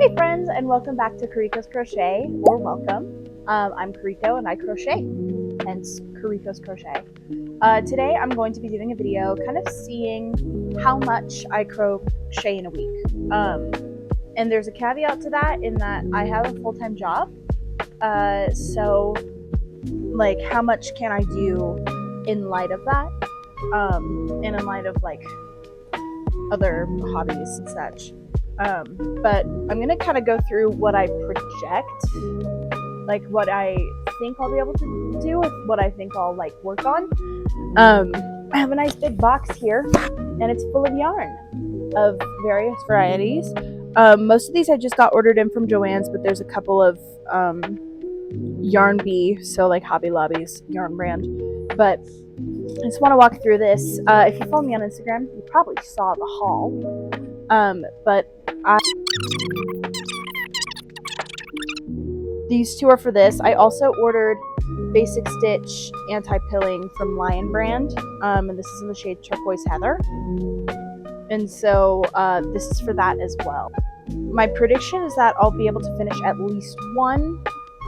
Hey friends, and welcome back to Kariko's Crochet, or welcome. I'm Kariko and I crochet, hence Kariko's Crochet. Today I'm going to be doing a video kind of seeing how much I crochet in a week. And there's a caveat to that in that I have a full-time job. So like how much can I do in light of that? And in light of like other hobbies and such. But I'm going to kind of go through what I project, like what I think I'll be able to do with what I think I'll like work on. I have a nice big box here and it's full of yarn of various varieties. Most of these I just got ordered in from Joann's, but there's a couple of Yarn Bee, so like Hobby Lobby's yarn brand. But I just want to walk through this. If you follow me on Instagram, you probably saw the haul. But these two are for this. I also ordered Basic Stitch Anti-Pilling from Lion brand, and this is in the shade Turquoise Heather. And so this is for that as well. My prediction is that I'll be able to finish at least one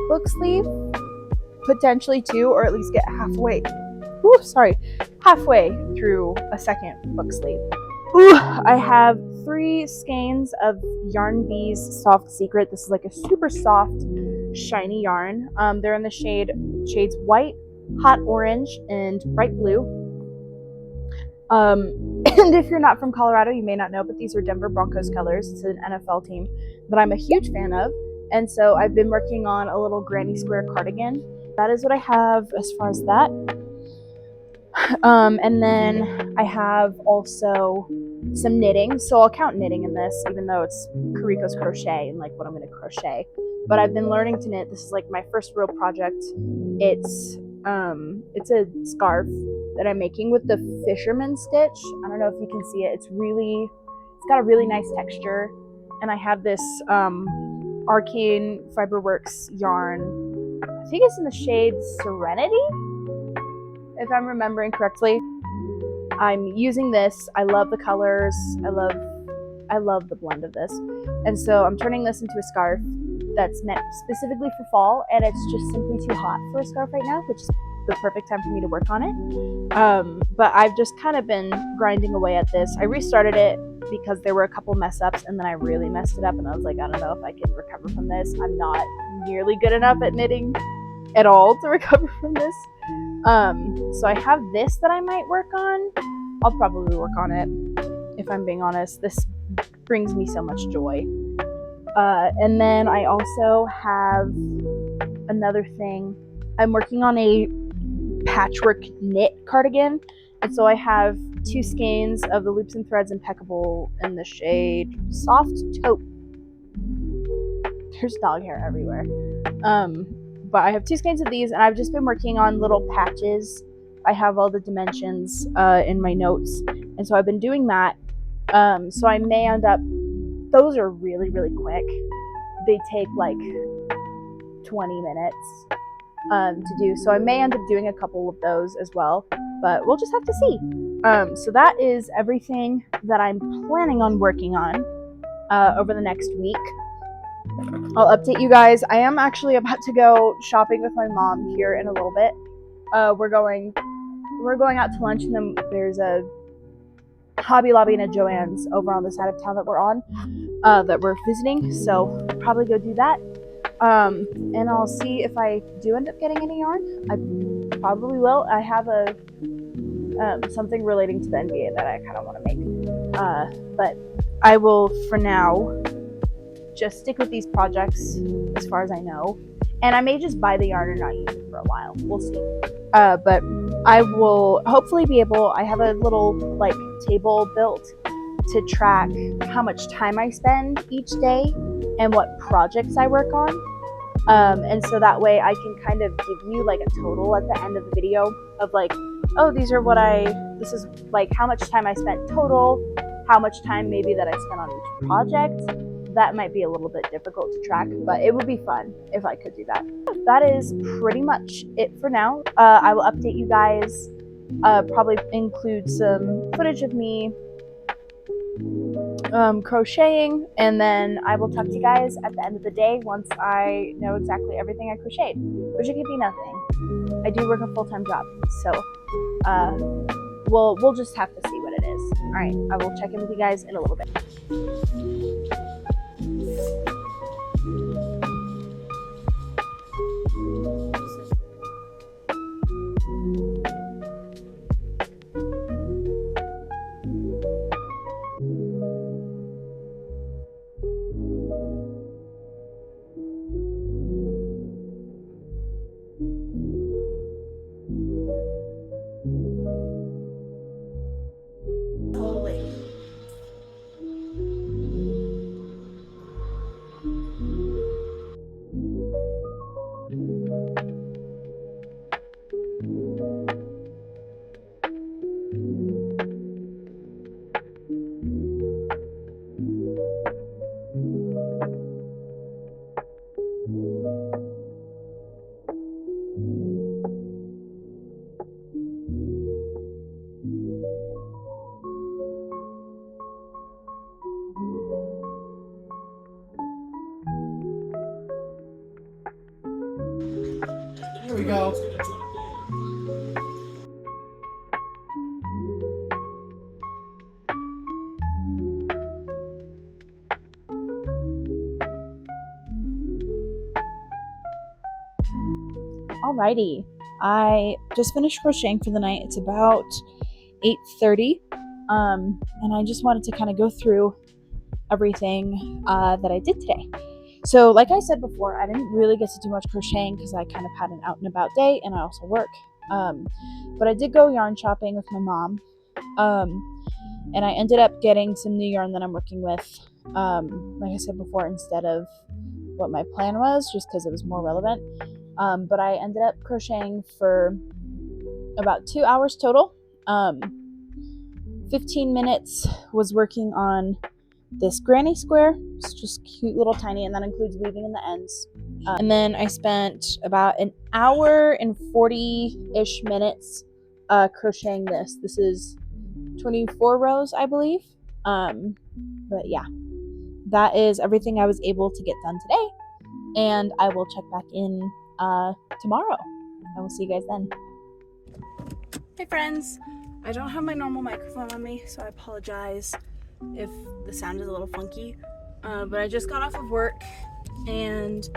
book sleeve, potentially two, or at least get halfway through a second book sleeve. I have 3 skeins of Yarn Bee's Soft Secret. This is like a super soft, shiny yarn. They're in the shades white, hot orange, and bright blue. And if you're not from Colorado, you may not know, but these are Denver Broncos colors. It's an NFL team that I'm a huge fan of. And so I've been working on a little granny square cardigan. That is what I have as far as that. And then I have also some knitting. So I'll count knitting in this, even though it's Kariko's Crochet and like what I'm going to crochet. But I've been learning to knit. This is like my first real project. It's a scarf that I'm making with the fisherman stitch. I don't know if you can see it. It's got a really nice texture. And I have this Arcane Fiberworks yarn. I think it's in the shade Serenity, if I'm remembering correctly. I'm using this. I love the colors. I love the blend of this. And so I'm turning this into a scarf that's meant specifically for fall, and it's just simply too hot for a scarf right now, which is the perfect time for me to work on it. But I've just kind of been grinding away at this. I restarted it because there were a couple mess ups, and then I really messed it up, and I was like, I don't know if I can recover from this. I'm not nearly good enough at knitting at all to recover from this. So I have this that I might work on. I'll probably work on it, if I'm being honest. This brings me so much joy. And then I also have another thing. I'm working on a patchwork knit cardigan. And so I have 2 skeins of the Loops and Threads Impeccable in the shade Soft Taupe. There's dog hair everywhere. But I have 2 skeins of these, and I've just been working on little patches. I have all the dimensions in my notes, and so I've been doing that. So I may end up, those are really, really quick. They take like 20 minutes to do, so I may end up doing a couple of those as well, but we'll just have to see. So that is everything that I'm planning on working on over the next week. I'll update you guys. I am actually about to go shopping with my mom here in a little bit. We're going out to lunch, and then there's a Hobby Lobby and a Joann's over on the side of town that we're on, that we're visiting. So we'll probably go do that. And I'll see if I do end up getting any yarn. I probably will. I have something relating to the NBA that I kind of want to make. But I will, for now, just stick with these projects as far as I know. And I may just buy the yarn and not use it for a while. We'll see. But I will hopefully be able, I have a little like table built to track how much time I spend each day and what projects I work on. And so that way I can kind of give you like a total at the end of the video of like, oh, this is like how much time I spent total, how much time maybe that I spent on each project. That might be a little bit difficult to track, but it would be fun if I could do that. That is pretty much it for now. I will update you guys, probably include some footage of me crocheting, and then I will talk to you guys at the end of the day once I know exactly everything I crocheted, which it could be nothing. I do work a full-time job, so we'll just have to see what it is. All right, I will check in with you guys in a little bit. Here we go. Alrighty, I just finished crocheting for the night. It's about 8:30, and I just wanted to kind of go through everything that I did today. So like I said before, I didn't really get to do much crocheting because I kind of had an out and about day, and I also work. But I did go yarn shopping with my mom, and I ended up getting some new yarn that I'm working with, like I said before, instead of what my plan was, just because it was more relevant. But I ended up crocheting for about 2 hours total. 15 minutes was working on this granny square. It's just cute little tiny, and that includes weaving in the ends. And then I spent about an hour and 40-ish minutes crocheting this. This is 24 rows, I believe. But yeah, that is everything I was able to get done today. And I will check back in tomorrow. I will see you guys then. Hey friends, I don't have my normal microphone on me, so I apologize if the sound is a little funky, but I just got off of work and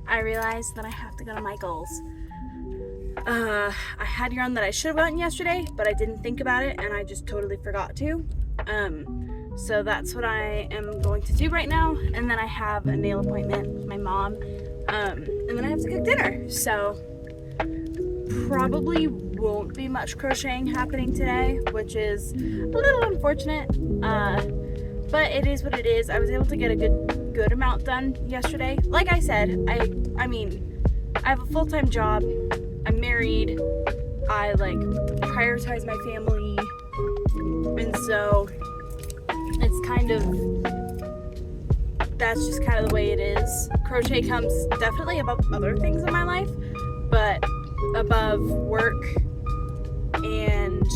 I realized that I have to go to Michael's. I had yarn that I should have gotten yesterday, but I didn't think about it and I just totally forgot to. So that's what I am going to do right now, and then I have a nail appointment with my mom, and then I have to cook dinner, so probably won't be much crocheting happening today, which is a little unfortunate, but it is what it is. I was able to get a good amount done yesterday. Like I said, I mean, I have a full-time job, I'm married, I like prioritize my family, and so it's kind of, that's just kind of the way it is. Crochet comes definitely above other things in my life, but above work and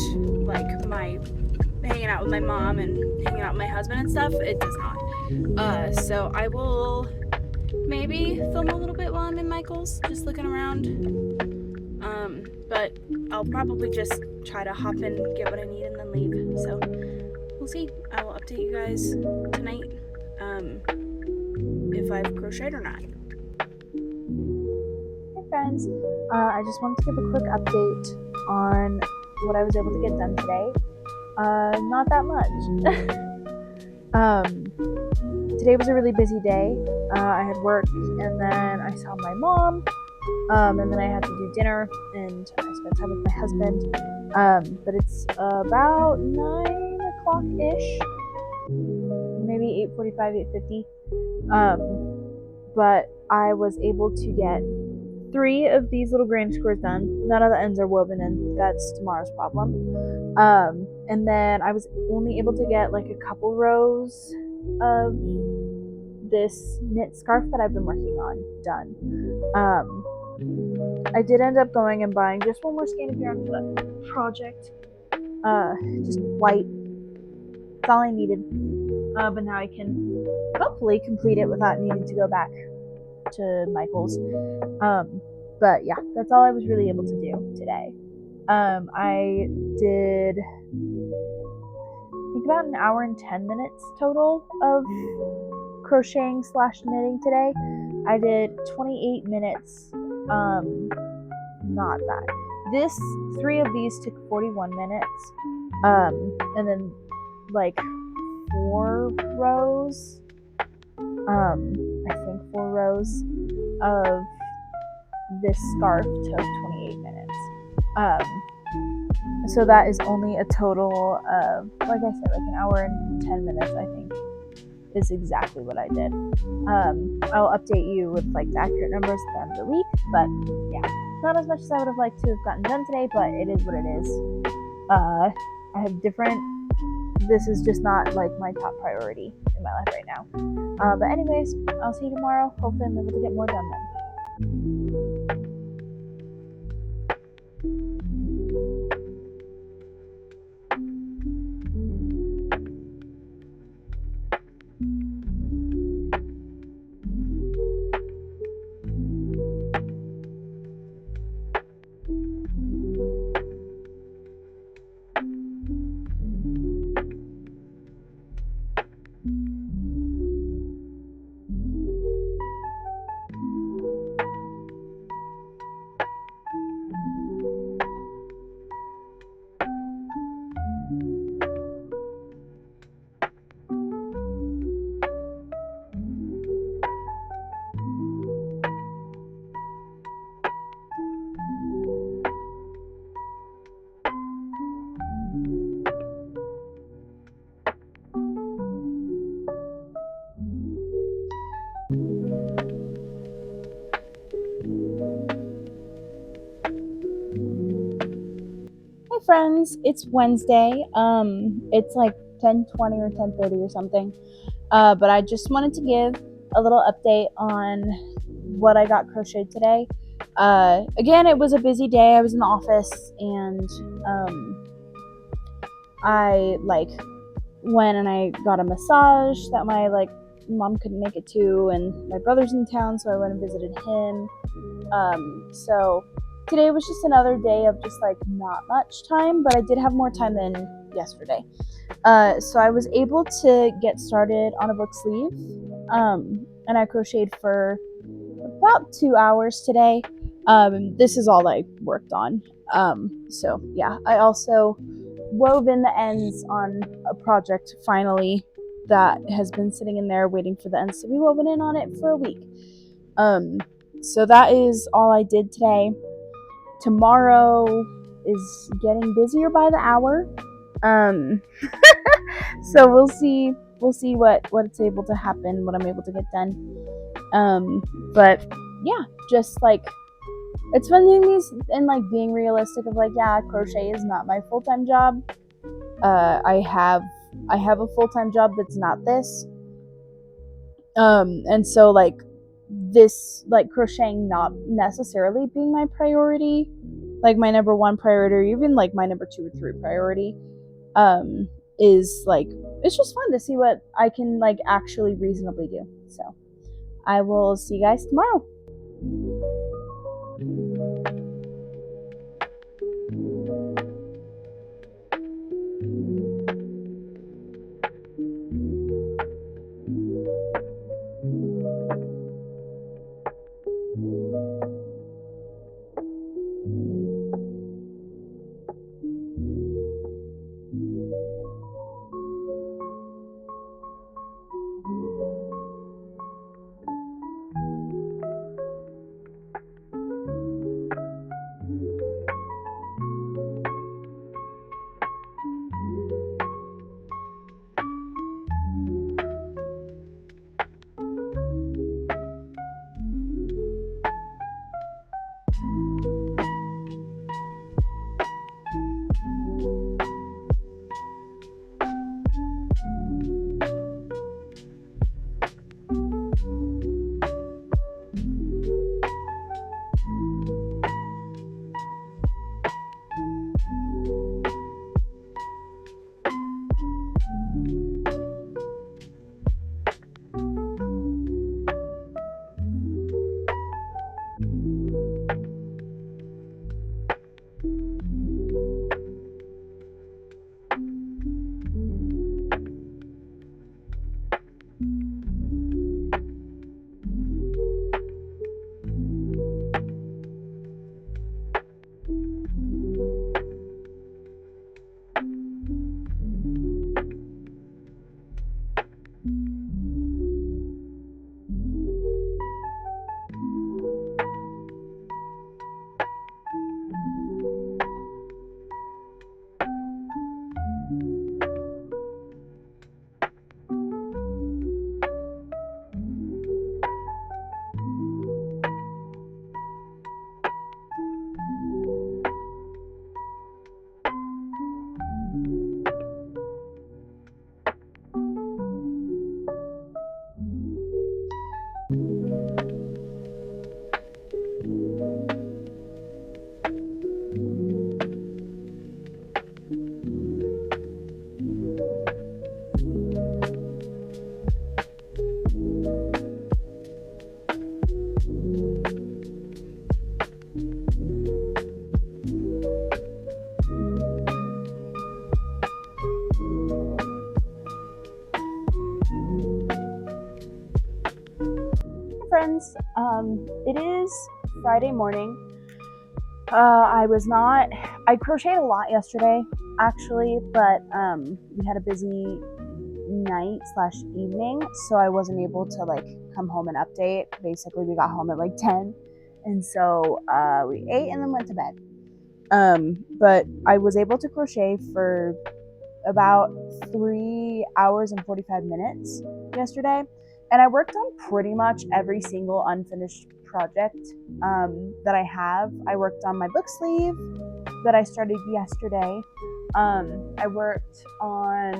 like my hanging out with my mom and hanging out with my husband and stuff, it does not. So I will maybe film a little bit while I'm in Michael's, just looking around. But I'll probably just try to hop in, get what I need, and then leave. So we'll see. I will update you guys tonight if I've crocheted or not. Hey friends, I just wanted to give a quick update on what I was able to get done today. Not that much. Today was a really busy day. I had work, and then I saw my mom, and then I had to do dinner, and I spent time with my husband. But it's about 9 o'clock-ish, maybe 8:45, 8:50. But I was able to get 3 of these little granny squares done. None of the ends are woven, and that's tomorrow's problem. And then I was only able to get like a couple rows of this knit scarf that I've been working on done. I did end up going and buying just one more skein of yarn for that project. Just white. That's all I needed. but now I can hopefully complete it without needing to go back to Michael's. But yeah, that's all I was really able to do today. I did, I think, about an hour and 10 minutes total of crocheting / knitting today. I did 28 minutes, not that. Three of these took 41 minutes, and then like 4 rows, I think 4 rows of this scarf took 28 minutes. So that is only a total of, like I said, like an hour and 10 minutes, I think, is exactly what I did. I'll update you with like the accurate numbers at the end of the week, but yeah, not as much as I would have liked to have gotten done today, but it is what it is. I have this is just not like my top priority in my life right now. But anyways, I'll see you tomorrow. Hopefully I'm able to get more done then. Hey friends, it's Wednesday. It's like 10:20 or 10:30 or something. But I just wanted to give a little update on what I got crocheted today. Again, it was a busy day. I was in the office, and I went and I got a massage that my mom couldn't make it to, and my brother's in town, so I went and visited him. So today was just another day of just not much time, but I did have more time than yesterday. So I was able to get started on a book sleeve, and I crocheted for about 2 hours today. This is all I worked on. So yeah, I also wove in the ends on a project finally that has been sitting in there waiting for the ends to be woven in on it for a week. So that is all I did today. Tomorrow is getting busier by the hour. So we'll see what it's able to happen, what I'm able to get done. But yeah, just it's fun doing these and being realistic of crochet is not my full-time job. I have a full-time job that's not this. And so this crocheting not necessarily being my priority, my number 1 priority, or even my number 2 or 3 priority, is it's just fun to see what I can actually reasonably do. So I will see you guys tomorrow. friends, it is Friday morning. I crocheted a lot yesterday actually, but we had a busy night / evening, so I wasn't able to like come home and update. Basically we got home at like 10, and so we ate and then went to bed. But I was able to crochet for about 3 hours and 45 minutes yesterday, and I worked on pretty much every single unfinished project that I have. I worked on my book sleeve that I started yesterday. I worked on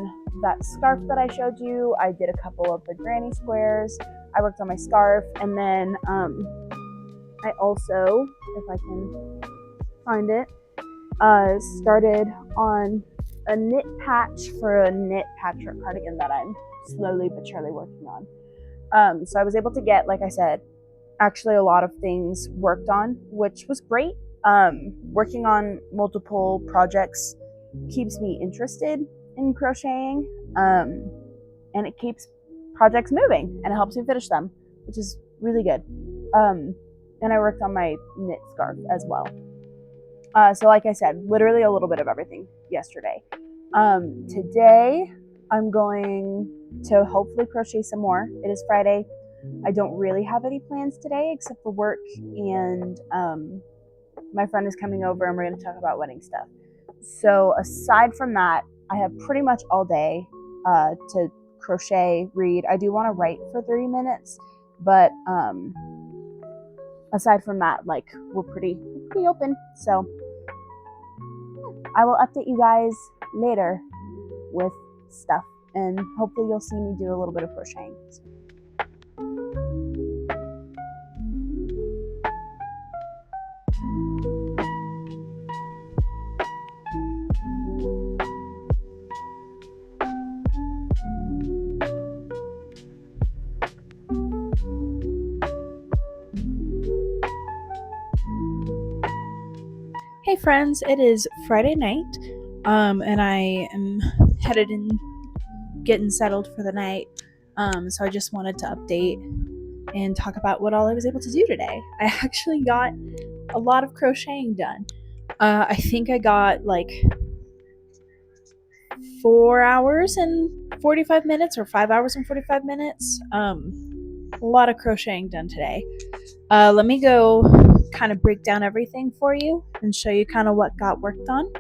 that scarf that I showed you. I did a couple of the granny squares. I worked on my scarf, and then I also, if I can find it, started on a knit patch for a knit patchwork cardigan that I'm slowly but surely working on. So I was able to get, like I said, actually a lot of things worked on, which was great. Working on multiple projects keeps me interested in crocheting, and it keeps projects moving, and it helps me finish them, which is really good. And I worked on my knit scarf as well. So like I said, literally a little bit of everything yesterday. Today I'm going to hopefully crochet some more. It is Friday. I don't really have any plans today except for work, and my friend is coming over and we're going to talk about wedding stuff. So aside from that, I have pretty much all day to crochet, read. I do want to write for 30 minutes, but aside from that, like, we're pretty open. So I will update you guys later with stuff, and hopefully you'll see me do a little bit of crocheting. Hey friends, it is Friday night, and I am headed in, getting settled for the night, so I just wanted to update and talk about what all I was able to do today. I actually got a lot of crocheting done. I think I got like 4 hours and 45 minutes or 5 hours and 45 minutes. A lot of crocheting done today. Let me go kind of break down everything for you and show you kind of what got worked on,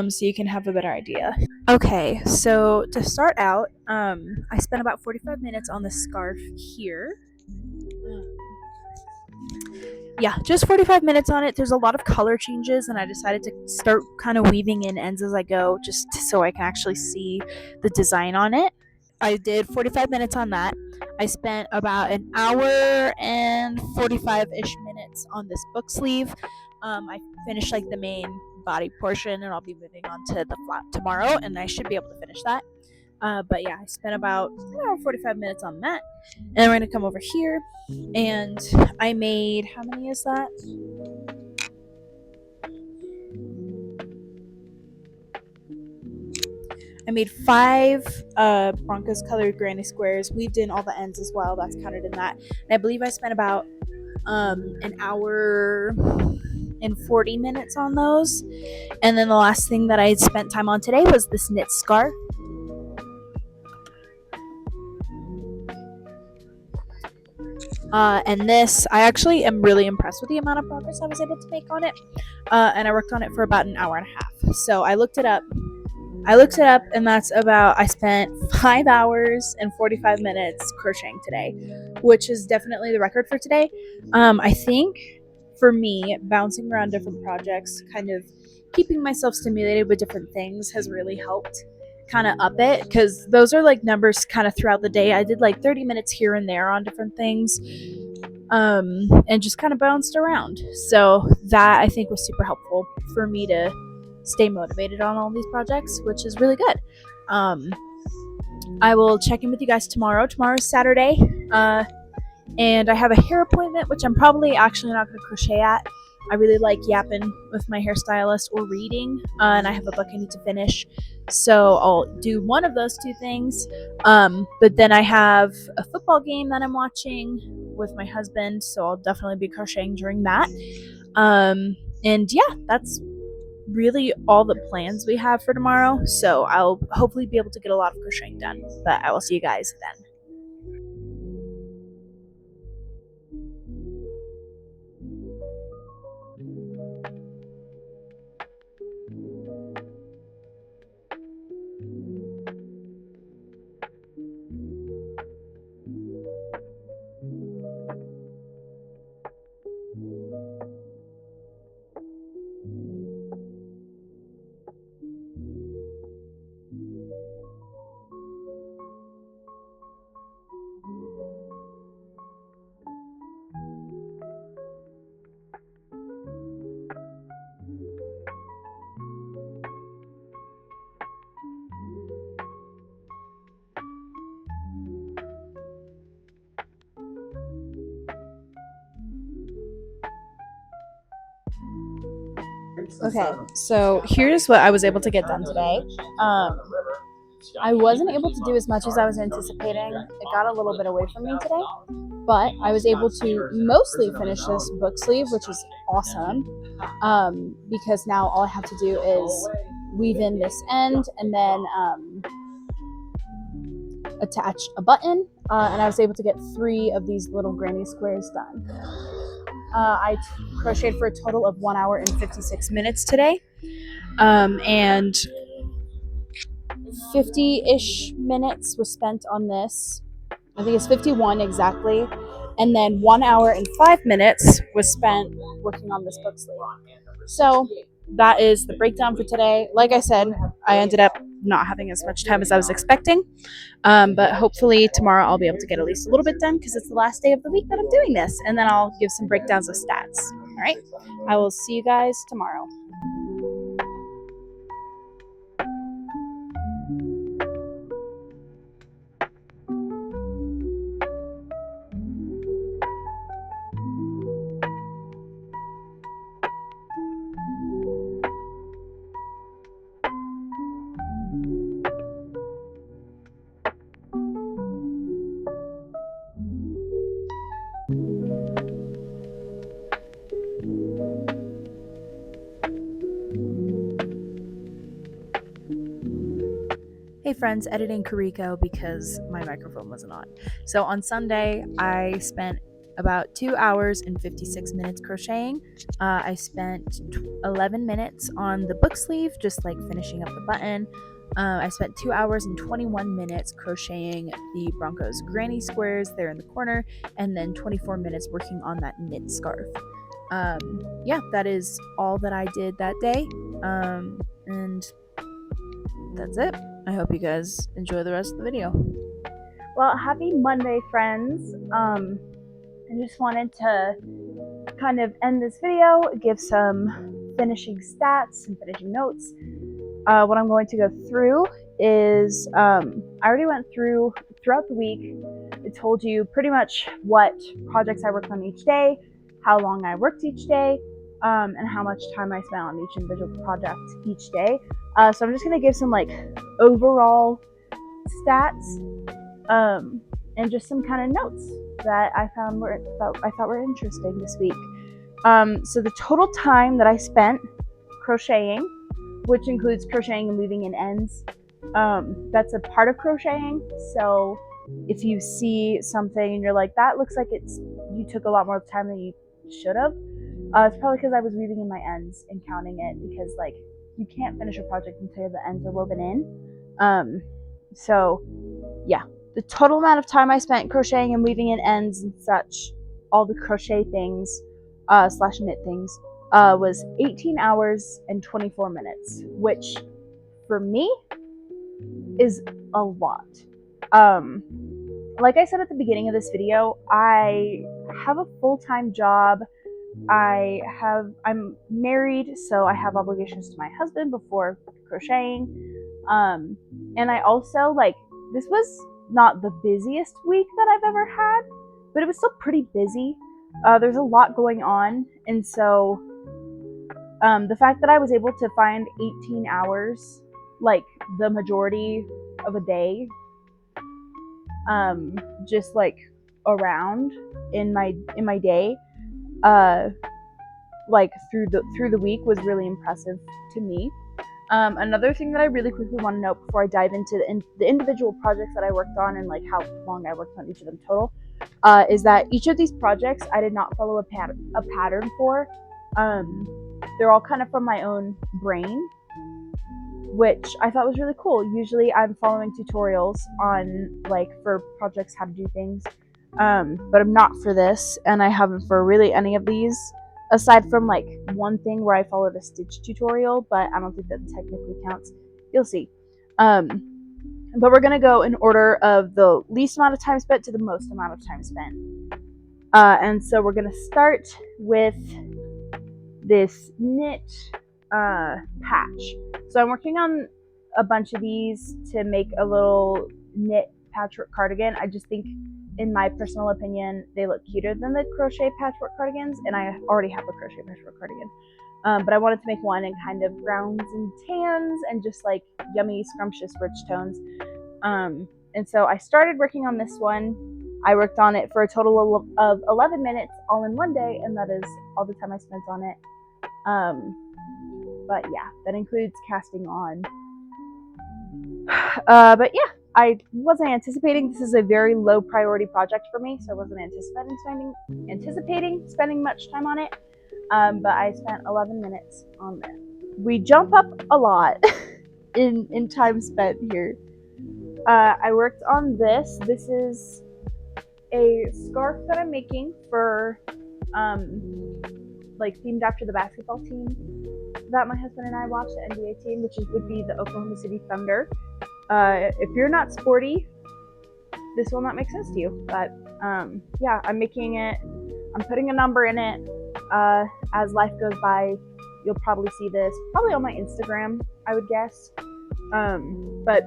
so you can have a better idea. Okay, so to start out, I spent about 45 minutes on the scarf here. Yeah, just 45 minutes on it. There's a lot of color changes, and I decided to start kind of weaving in ends as I go, just so I can actually see the design on it. I did 45 minutes on that. I spent about an hour and 45-ish minutes on this book sleeve. I finished like the main body portion, and I'll be moving on to the flap tomorrow, and I should be able to finish that. But yeah, I spent about an hour and 45 minutes on that. And we're going to come over here, and I made, how many is that? I made 5 Broncos colored granny squares, weaved in all the ends as well. That's counted in that. And I believe I spent about an hour and 40 minutes on those. And then the last thing that I had spent time on today was this knit scarf. And this, I actually am really impressed with the amount of progress I was able to make on it. And I worked on it for about an hour and a half. So I looked it up, and that's about, I spent 5 hours and 45 minutes crocheting today, which is definitely the record for today. I think for me, bouncing around different projects, kind of keeping myself stimulated with different things has really helped kind of up it, because those are like numbers kind of throughout the day. I did like 30 minutes here and there on different things, and just kind of bounced around. So that I think was super helpful for me to stay motivated on all these projects, which is really good. I will check in with you guys tomorrow. Tomorrow's Saturday, and I have a hair appointment, which I'm probably actually not going to crochet at. I really like yapping with my hairstylist or reading, and I have a book I need to finish, so I'll do one of those two things. But then I have a football game that I'm watching, with my husband, so I'll definitely be crocheting during that. And yeah, that's really all the plans we have for tomorrow, so I'll hopefully be able to get a lot of crocheting done, but I will see you guys then. Okay, so here's what I was able to get done today. I wasn't able to do as much as I was anticipating. It got a little bit away from me today, but I was able to mostly finish this book sleeve, which is awesome, because now all I have to do is weave in this end and then attach a button, and I was able to get 3 of these little granny squares done. I crocheted for a total of 1 hour and 56 minutes today, and 50-ish minutes was spent on this. I think it's 51 exactly, and then 1 hour and 5 minutes was spent working on this book sleeve. So that is the breakdown for today. Like I said, I ended up not having as much time as I was expecting, but hopefully tomorrow I'll be able to get at least a little bit done because it's the last day of the week that I'm doing this, and then I'll give some breakdowns of stats. All right, I will see you guys tomorrow. Hey friends, editing Kariko because my microphone wasn't on. So on Sunday, I spent about 2 hours and 56 minutes crocheting. I spent 11 minutes on the book sleeve, just like finishing up the button. I spent 2 hours and 21 minutes crocheting the Broncos granny squares there in the corner, and then 24 minutes working on that knit scarf. Yeah, that is all that I did that day. And that's it. I hope you guys enjoy the rest of the video. Well, happy Monday, friends. I just wanted to kind of end this video, give some finishing stats and finishing notes. What I'm going to go through is, I already went through throughout the week. It told you pretty much what projects I worked on each day, how long I worked each day, and how much time I spent on each individual project each day. So I'm just going to give some like overall stats, and just some kind of notes that I thought were interesting this week. So the total time that I spent crocheting, which includes crocheting and weaving in ends, that's a part of crocheting. So if you see something and you're like, that looks like you took a lot more time than you should have, it's probably because I was weaving in my ends and counting it, because like you can't finish a project until the ends are woven in. So yeah, the total amount of time I spent crocheting and weaving in ends and such, all the crochet things slash knit things, was 18 hours and 24 minutes, which for me is a lot. Like I said at the beginning of this video, I have a full-time job. I'm married, so I have obligations to my husband before crocheting. And I also, like, this was not the busiest week that I've ever had, but it was still pretty busy. There's a lot going on, and so the fact that I was able to find 18 hours, like the majority of a day, just like around in my day, like through the week, was really impressive to me. Another thing that I really quickly want to note before I dive into the individual projects that I worked on and like how long I worked on each of them total, is that each of these projects I did not follow a pattern for. They're all kind of from my own brain, which I thought was really cool. Usually I'm following tutorials on like for projects how to do things, but I'm not for this, and I haven't for really any of these, aside from like one thing where I followed a stitch tutorial, but I don't think that technically counts. You'll see. But we're gonna go in order of the least amount of time spent to the most amount of time spent. And so we're gonna start with this knit patch. So I'm working on a bunch of these to make a little knit patchwork cardigan. I just think, in my personal opinion, they look cuter than the crochet patchwork cardigans, and I already have a crochet patchwork cardigan. But I wanted to make one in kind of browns and tans and just like yummy, scrumptious, rich tones. And so I started working on this one. I worked on it for a total of 11 minutes all in one day, and that is all the time I spent on it. But yeah, that includes casting on. But yeah, I wasn't anticipating, this is a very low priority project for me, so I wasn't anticipating spending much time on it. But I spent 11 minutes on it. We jump up a lot in time spent here. I worked on this. This is a scarf that I'm making for like themed after the basketball team that my husband and I watch, the NBA team, which would be the Oklahoma City Thunder. If you're not sporty, this will not make sense to you. But yeah, I'm making it. I'm putting a number in it. As life goes by, you'll probably see this probably on my Instagram, I would guess. But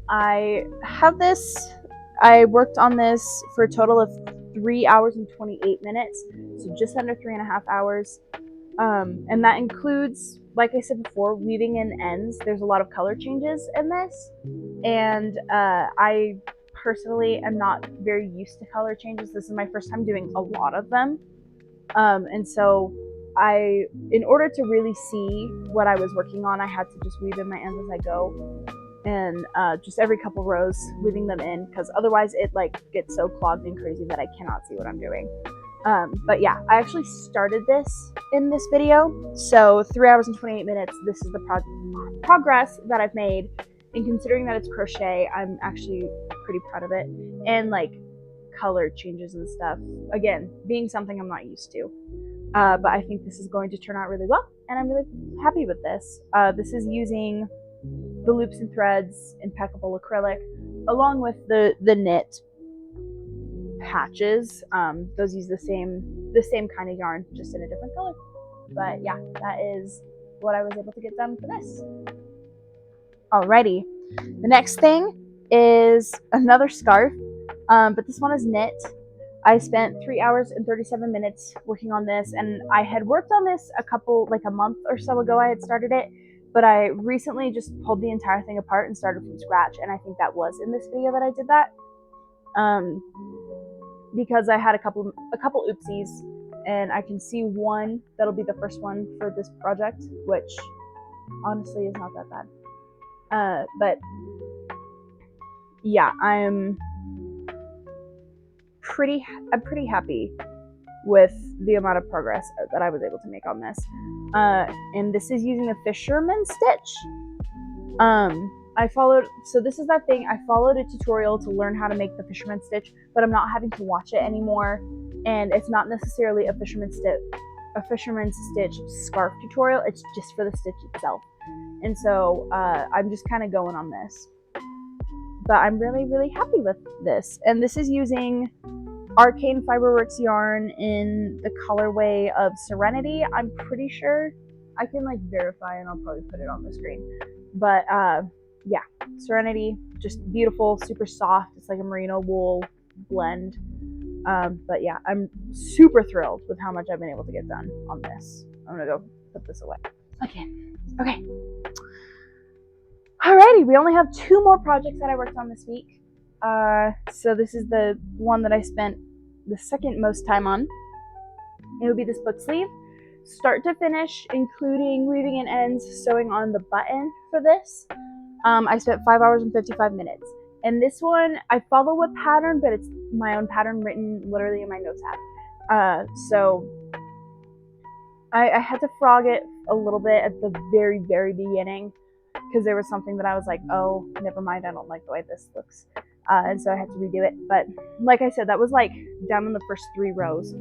I have this. I worked on this for a total of 3 hours and 28 minutes, so just under 3.5 hours. And that includes, like I said before, weaving in ends. There's a lot of color changes in this, and I personally am not very used to color changes. This is my first time doing a lot of them, and so in order to really see what I was working on, I had to just weave in my ends as I go, and just every couple rows weaving them in, because otherwise it like gets so clogged and crazy that I cannot see what I'm doing. But yeah, I actually started this in this video, so 3 hours and 28 minutes, this is the progress that I've made, and considering that it's crochet, I'm actually pretty proud of it. And like color changes and stuff, again, being something I'm not used to, but I think this is going to turn out really well, and I'm really happy with this. This is using the loops and threads, Impeccable acrylic, along with the knit patches. Those use the same kind of yarn, just in a different color. But yeah, that is what I was able to get done for this. Alrighty, the next thing is another scarf, but this one is knit. I spent 3 hours and 37 minutes working on this, and I had worked on this a month or so ago. I had started it, but I recently just pulled the entire thing apart and started from scratch, and I think that was in this video that I did that. Because I had a couple oopsies, and I can see one that'll be the first one for this project, which honestly is not that bad. But yeah, I'm pretty happy with the amount of progress that I was able to make on this. And this is using the fisherman stitch. So this is that thing, I followed a tutorial to learn how to make the fisherman stitch, but I'm not having to watch it anymore, and it's not necessarily a fisherman stitch scarf tutorial, it's just for the stitch itself. And so I'm just kind of going on this. But I'm really happy with this. And this is using Arcane Fiberworks yarn in the colorway of Serenity. I'm pretty sure. I can like verify, and I'll probably put it on the screen. But yeah, Serenity, just beautiful, super soft. It's like a merino wool blend. But yeah, I'm super thrilled with how much I've been able to get done on this. I'm gonna go put this away. Okay. Alrighty, we only have 2 more projects that I worked on this week. So this is the one that I spent the second most time on. It would be this book sleeve, start to finish, including weaving in ends, sewing on the button for this. I spent 5 hours and 55 minutes. And this one, I follow a pattern, but it's my own pattern written literally in my notes app. So I had to frog it a little bit at the very, very beginning because there was something that I was like, oh, never mind, I don't like the way this looks. And so I had to redo it. But like I said, that was like down in the first 3 rows.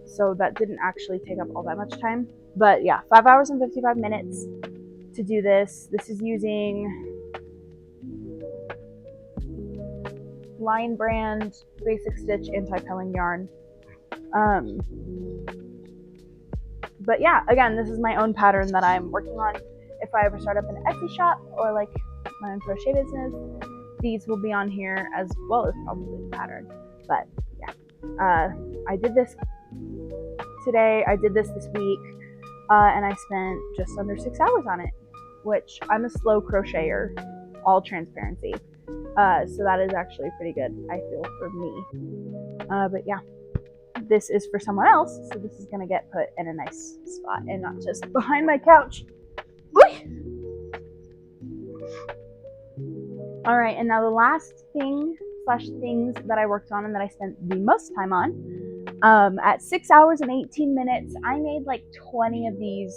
So that didn't actually take up all that much time. But yeah, 5 hours and 55 minutes to do this. This is using Lion Brand Basic Stitch Anti-Pilling yarn. But yeah, again, this is my own pattern that I'm working on. If I ever start up an Etsy shop or like my own crochet business, these will be on here as well as probably the pattern. But yeah, I did this today. I did this week, and I spent just under 6 hours on it, which I'm a slow crocheter, all transparency. So that is actually pretty good, I feel, for me. But yeah, this is for someone else, so this is gonna get put in a nice spot and not just behind my couch. All right, and now the last thing / things that I worked on and that I spent the most time on, at 6 hours and 18 minutes, I made like 20 of these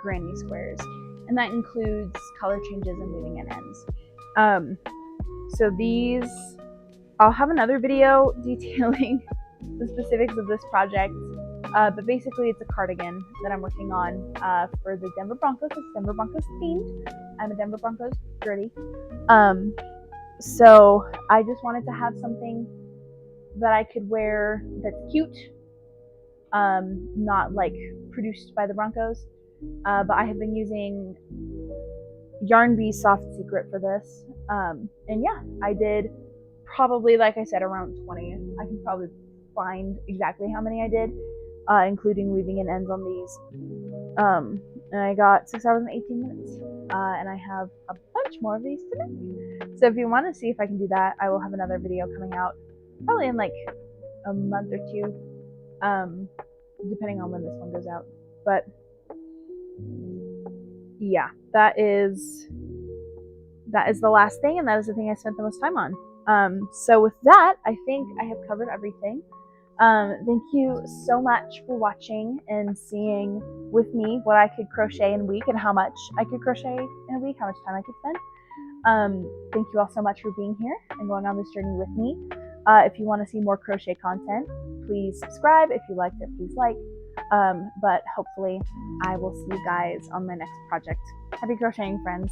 granny squares, and that includes color changes and weaving in ends. So these, I'll have another video detailing the specifics of this project, but basically it's a cardigan that I'm working on for the Denver Broncos. It's Denver Broncos themed. I'm a Denver Broncos girly. So I just wanted to have something that I could wear that's cute, not like produced by the Broncos, but I have been using Yarn Bee Soft Secret for this, and yeah, I did probably, like I said, around 20. I can probably find exactly how many I did, including weaving in ends on these, and I got 6 hours and 18 minutes, and I have a bunch more of these to make. So if you want to see if I can do that, I will have another video coming out probably in like a month or 2, depending on when this one goes out. But yeah, that is the last thing, and that is the thing I spent the most time on. So with that, I think I have covered everything. Thank you so much for watching and seeing with me what I could crochet in a week and how much I could crochet in a week, how much time I could spend. Thank you all so much for being here and going on this journey with me. If you want to see more crochet content, please subscribe. If you liked it, please like. But hopefully I will see you guys on my next project. Happy crocheting, friends.